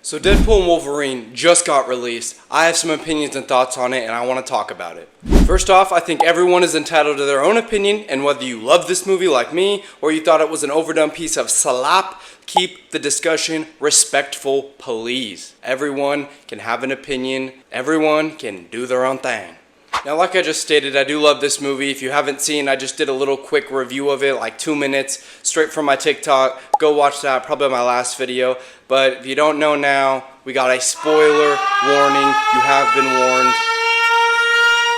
So Deadpool and Wolverine just got released. I have some opinions and thoughts on it, and I want to talk about it. First off, I think everyone is entitled to their own opinion, and whether you love this movie like me, or you thought it was an overdone piece of slop, keep the discussion respectful, please. Everyone can have an opinion. Everyone can do their own thing. Now, like I just stated, I do love this movie. If you haven't seen, I just did a little quick review of it, like 2 minutes, straight from my TikTok. Go watch that, probably my last video. But if you don't know now, we got a spoiler warning. You have been warned.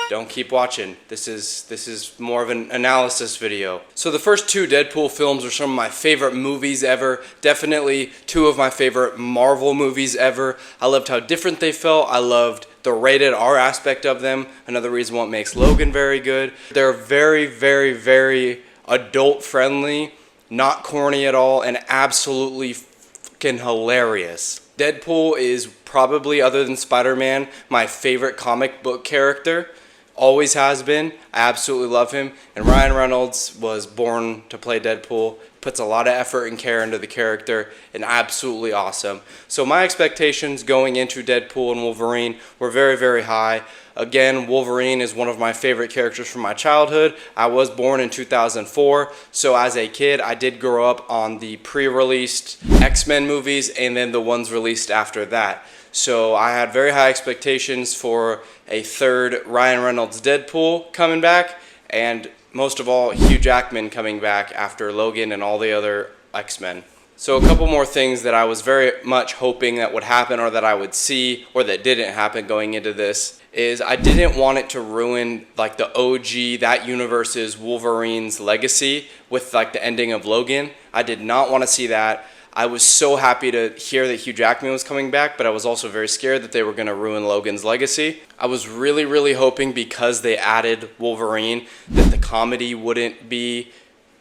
Don't keep watching. This is more of an analysis video. So the first two Deadpool films are some of my favorite movies ever. Definitely two of my favorite Marvel movies ever. I loved how different they felt. I loved the rated R aspect of them. Another reason what makes Logan very good. They're very, very, very adult friendly, not corny at all, and absolutely fucking hilarious. Deadpool is probably, other than Spider-Man, my favorite comic book character. Always has been. I absolutely love him. And Ryan Reynolds was born to play Deadpool. Puts a lot of effort and care into the character, and absolutely awesome. So my expectations going into Deadpool and Wolverine were very, very high. Again, Wolverine is one of my favorite characters from my childhood. I was born in 2004, so as a kid, I did grow up on the pre-released X-Men movies and then the ones released after that. So I had very high expectations for a third Ryan Reynolds Deadpool coming back, and most of all, Hugh Jackman coming back after Logan and all the other X-Men. So a couple more things that I was very much hoping that would happen, or that I would see, or that didn't happen going into this, is I didn't want it to ruin like the OG, that universe's Wolverine's legacy with like the ending of Logan. I did not want to see that. I was so happy to hear that Hugh Jackman was coming back, but I was also very scared that they were going to ruin Logan's legacy. I was really, really hoping, because they added Wolverine, that the comedy wouldn't be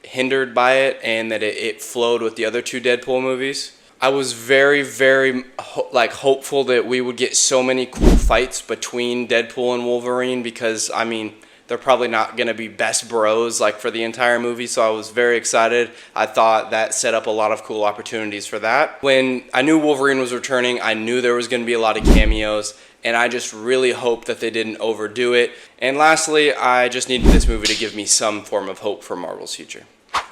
hindered by it and that it flowed with the other two Deadpool movies. I was very, very hopeful that we would get so many cool fights between Deadpool and Wolverine, because, I mean, they're probably not going to be best bros like for the entire movie, so I was very excited. I thought that set up a lot of cool opportunities for that. When I knew Wolverine was returning, I knew there was going to be a lot of cameos, and I just really hoped that they didn't overdo it. And lastly, I just needed this movie to give me some form of hope for Marvel's future.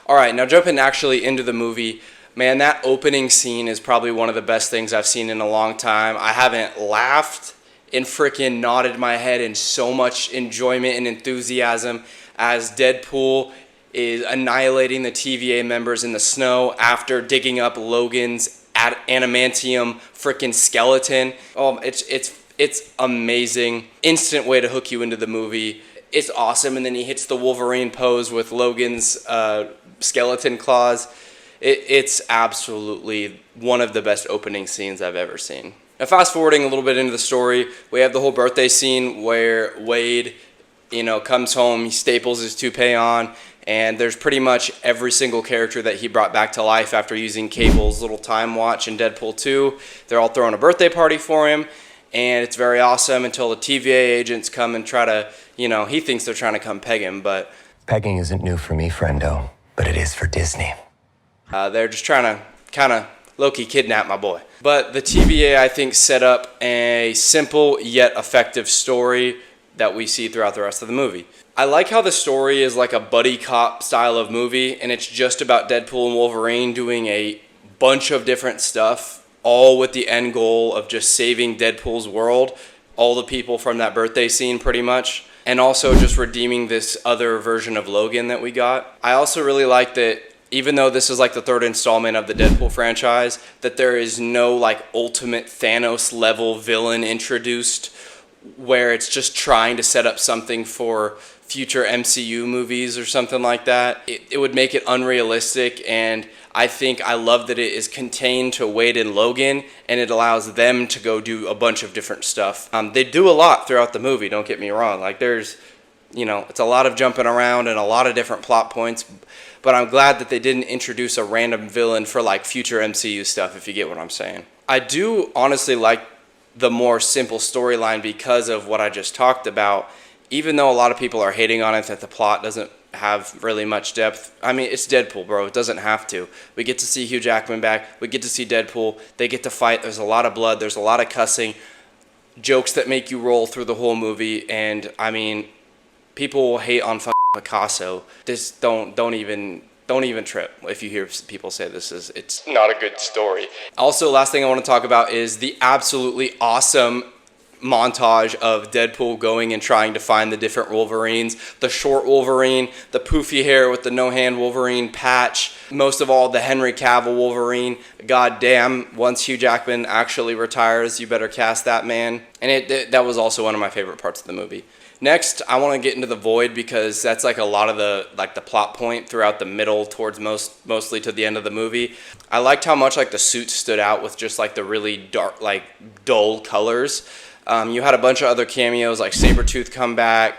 Alright, now jumping actually into the movie, man, that opening scene is probably one of the best things I've seen in a long time. I haven't laughed and freaking nodded my head in so much enjoyment and enthusiasm as Deadpool is annihilating the TVA members in the snow after digging up Logan's adamantium freaking skeleton. Oh, it's amazing. Instant way to hook you into the movie. It's awesome, and then he hits the Wolverine pose with Logan's skeleton claws. It's absolutely one of the best opening scenes I've ever seen. Now, fast forwarding a little bit into the story, we have the whole birthday scene where Wade, comes home, he staples his toupee on, and there's pretty much every single character that he brought back to life after using Cable's little time watch in Deadpool 2. They're all throwing a birthday party for him, and it's very awesome until the TVA agents come and try to, he thinks they're trying to come peg him, but pegging isn't new for me, friendo, but it is for Disney. They're just trying to kind of low-key kidnap my boy. But the TVA, I think, set up a simple yet effective story that we see throughout the rest of the movie. I like how the story is like a buddy cop style of movie, and it's just about Deadpool and Wolverine doing a bunch of different stuff, all with the end goal of just saving Deadpool's world, all the people from that birthday scene pretty much, and also just redeeming this other version of Logan that we got. I also really like that even though this is like the third installment of the Deadpool franchise, that there is no like ultimate Thanos level villain introduced where it's just trying to set up something for future MCU movies or something like that. It would make it unrealistic, and I think I love that it is contained to Wade and Logan, and it allows them to go do a bunch of different stuff. They do a lot throughout the movie, don't get me wrong. Like there's, it's a lot of jumping around and a lot of different plot points, but I'm glad that they didn't introduce a random villain for like future MCU stuff, if you get what I'm saying. I do honestly like the more simple storyline because of what I just talked about. Even though a lot of people are hating on it that the plot doesn't have really much depth. I mean, it's Deadpool, bro. It doesn't have to. We get to see Hugh Jackman back. We get to see Deadpool. They get to fight. There's a lot of blood. There's a lot of cussing. Jokes that make you roll through the whole movie. And, I mean, people will hate on fucking Picasso. Just don't even trip if you hear people say it's not a good story. Also, last thing I want to talk about is the absolutely awesome montage of Deadpool going and trying to find the different Wolverines. The short Wolverine, the poofy hair with the no-hand Wolverine patch. Most of all, the Henry Cavill Wolverine. God damn, once Hugh Jackman actually retires, you better cast that man. And that was also one of my favorite parts of the movie. Next, I want to get into the Void because that's like a lot of the plot point throughout the middle towards mostly to the end of the movie. I liked how much like the suits stood out with just like the really dark, like dull colors. You had a bunch of other cameos like Sabretooth come back,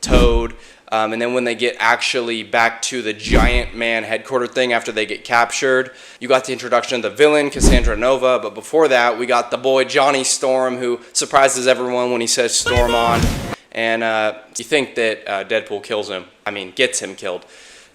Toad, and then when they get actually back to the Giant Man headquartered thing after they get captured, you got the introduction of the villain, Cassandra Nova, but before that, we got the boy Johnny Storm who surprises everyone when he says Storm on, and you think that Deadpool kills him, gets him killed,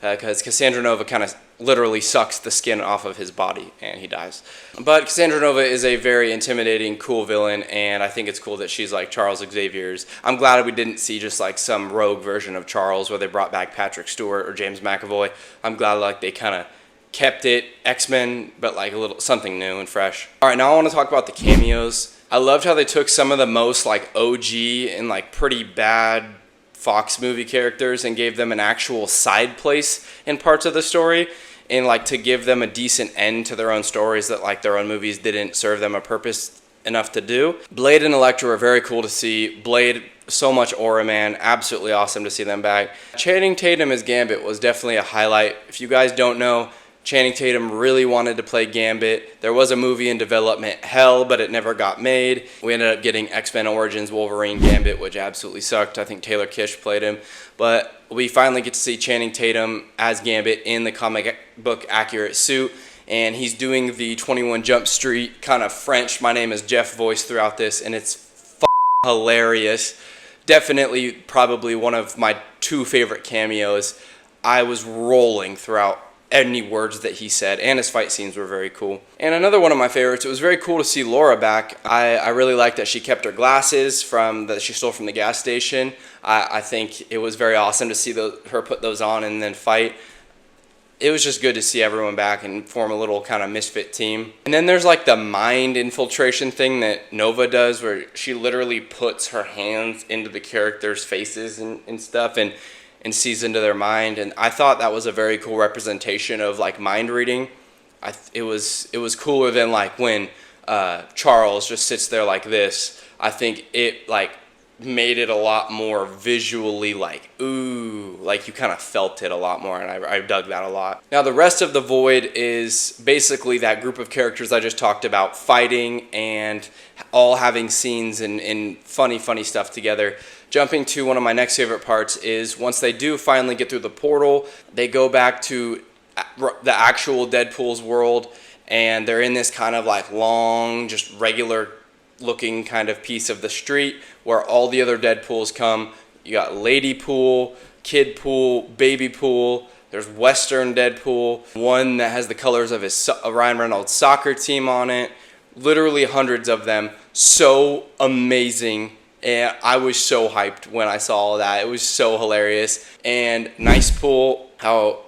because Cassandra Nova kind of literally sucks the skin off of his body and he dies. But Cassandra Nova is a very intimidating, cool villain, and I think it's cool that she's like Charles Xavier's. I'm glad we didn't see just like some rogue version of Charles where they brought back Patrick Stewart or James McAvoy. I'm glad like they kind of kept it X-Men, but like a little something new and fresh. All right, now I want to talk about the cameos. I loved how they took some of the most like OG and like pretty bad Fox movie characters and gave them an actual side place in parts of the story, and like to give them a decent end to their own stories that like their own movies didn't serve them a purpose enough to do. Blade and Elektra were very cool to see. Blade, so much aura, man. Absolutely awesome to see them back. Channing Tatum as Gambit was definitely a highlight. If you guys don't know, Channing Tatum really wanted to play Gambit. There was a movie in development, Hell, but it never got made. We ended up getting X-Men Origins Wolverine Gambit, which absolutely sucked. I think Taylor Kitsch played him. But we finally get to see Channing Tatum as Gambit in the comic book accurate suit. And he's doing the 21 Jump Street kind of French, my name is Jeff voice throughout this. And it's hilarious. Definitely probably one of my 2 favorite cameos. I was rolling throughout any words that he said, and his fight scenes were very cool. And another one of my favorites, it was very cool to see Laura back. I really liked that she kept her glasses that she stole from the gas station. I think it was very awesome to see her put those on and then fight. It was just good to see everyone back and form a little kind of misfit team. And then there's like the mind infiltration thing that Nova does where she literally puts her hands into the characters' faces and stuff and sees into their mind, and I thought that was a very cool representation of like mind reading. It was cooler than like when Charles just sits there like this. I think it like made it a lot more visually like ooh, like you kind of felt it a lot more, and I dug that a lot. Now the rest of the Void is basically that group of characters I just talked about fighting and all having scenes and funny stuff together. Jumping to one of my next favorite parts is once they do finally get through the portal, they go back to the actual Deadpool's world, and they're in this kind of like long, just regular looking kind of piece of the street where all the other Deadpools come. You got Lady Pool, Kid Pool, Baby Pool. There's Western Deadpool, one that has the colors of his Ryan Reynolds soccer team on it. Literally hundreds of them. So amazing. And I was so hyped when I saw all that. It was so hilarious. And Nice Pool, how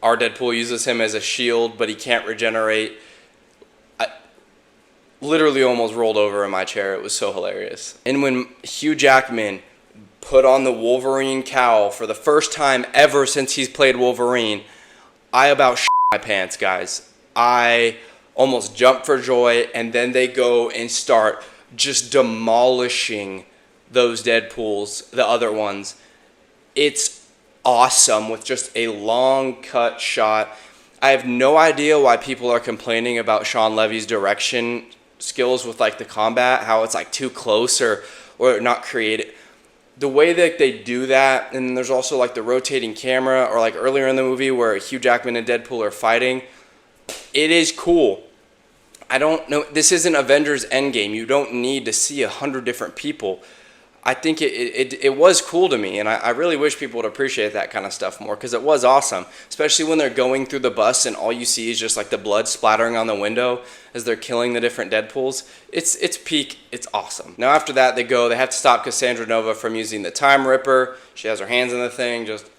our Deadpool uses him as a shield, but he can't regenerate. I literally almost rolled over in my chair. It was so hilarious. And when Hugh Jackman put on the Wolverine cowl for the first time ever since he's played Wolverine, I about shit my pants, guys. I almost jumped for joy, and then they go and start just demolishing those Deadpools, the other ones. It's awesome with just a long cut shot. I have no idea why people are complaining about Sean Levy's direction skills with like the combat, how it's like too close or not creative. The way that they do that, and there's also like the rotating camera, or like earlier in the movie where Hugh Jackman and Deadpool are fighting, it is cool. I don't know, this isn't Avengers Endgame. You don't need to see 100 different people. I think it was cool to me, and I really wish people would appreciate that kind of stuff more, because it was awesome, especially when they're going through the bus and all you see is just like the blood splattering on the window as they're killing the different Deadpools. It's peak. It's awesome. Now after that they have to stop Cassandra Nova from using the Time Ripper. She has her hands in the thing, just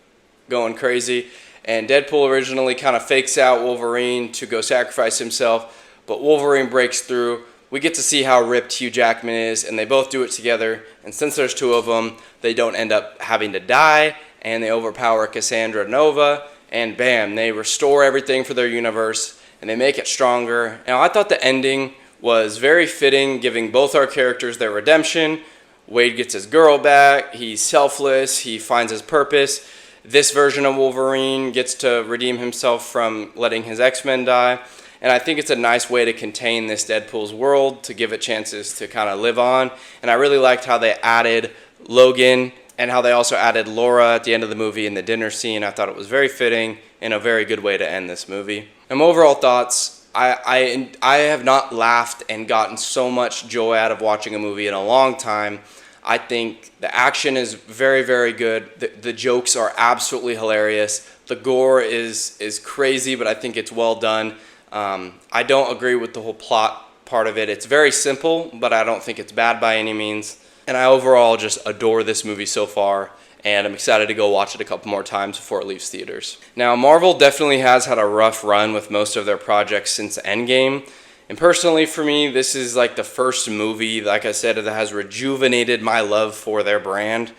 going crazy. And Deadpool originally kind of fakes out Wolverine to go sacrifice himself, but Wolverine breaks through. We get to see how ripped Hugh Jackman is, and they both do it together. And since there's two of them, they don't end up having to die, and they overpower Cassandra Nova, and bam, they restore everything for their universe, and they make it stronger. Now, I thought the ending was very fitting, giving both our characters their redemption. Wade gets his girl back, he's selfless, he finds his purpose. This version of Wolverine gets to redeem himself from letting his X-Men die. And I think it's a nice way to contain this Deadpool's world, to give it chances to kind of live on. And I really liked how they added Logan and how they also added Laura at the end of the movie in the dinner scene. I thought it was very fitting and a very good way to end this movie. And my overall thoughts, I have not laughed and gotten so much joy out of watching a movie in a long time. I think the action is very, very good. The jokes are absolutely hilarious. The gore is crazy, but I think it's well done. I don't agree with the whole plot part of it. It's very simple, but I don't think it's bad by any means. And I overall just adore this movie so far, and I'm excited to go watch it a couple more times before it leaves theaters. Now, Marvel definitely has had a rough run with most of their projects since Endgame. And personally for me, this is like the first movie, like I said, that has rejuvenated my love for their brand.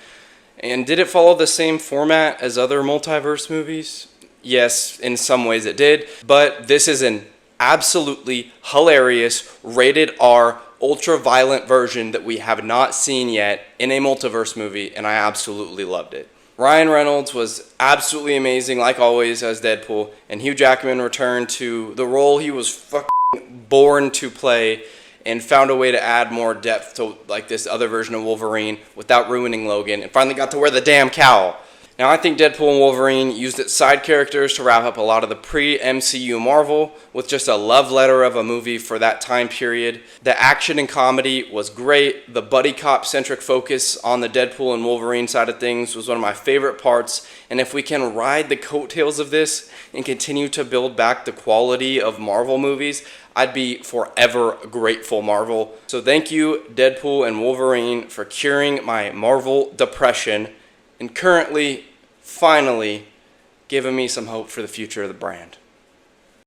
And did it follow the same format as other multiverse movies? Yes, in some ways it did, but this is an absolutely hilarious, rated R, ultra-violent version that we have not seen yet in a multiverse movie, and I absolutely loved it. Ryan Reynolds was absolutely amazing, like always, as Deadpool, and Hugh Jackman returned to the role he was fucking born to play and found a way to add more depth to like this other version of Wolverine without ruining Logan, and finally got to wear the damn cowl. Now, I think Deadpool and Wolverine used its side characters to wrap up a lot of the pre-MCU Marvel with just a love letter of a movie for that time period. The action and comedy was great. The buddy cop-centric focus on the Deadpool and Wolverine side of things was one of my favorite parts. And if we can ride the coattails of this and continue to build back the quality of Marvel movies, I'd be forever grateful, Marvel. So thank you, Deadpool and Wolverine, for curing my Marvel depression and currently, finally, giving me some hope for the future of the brand.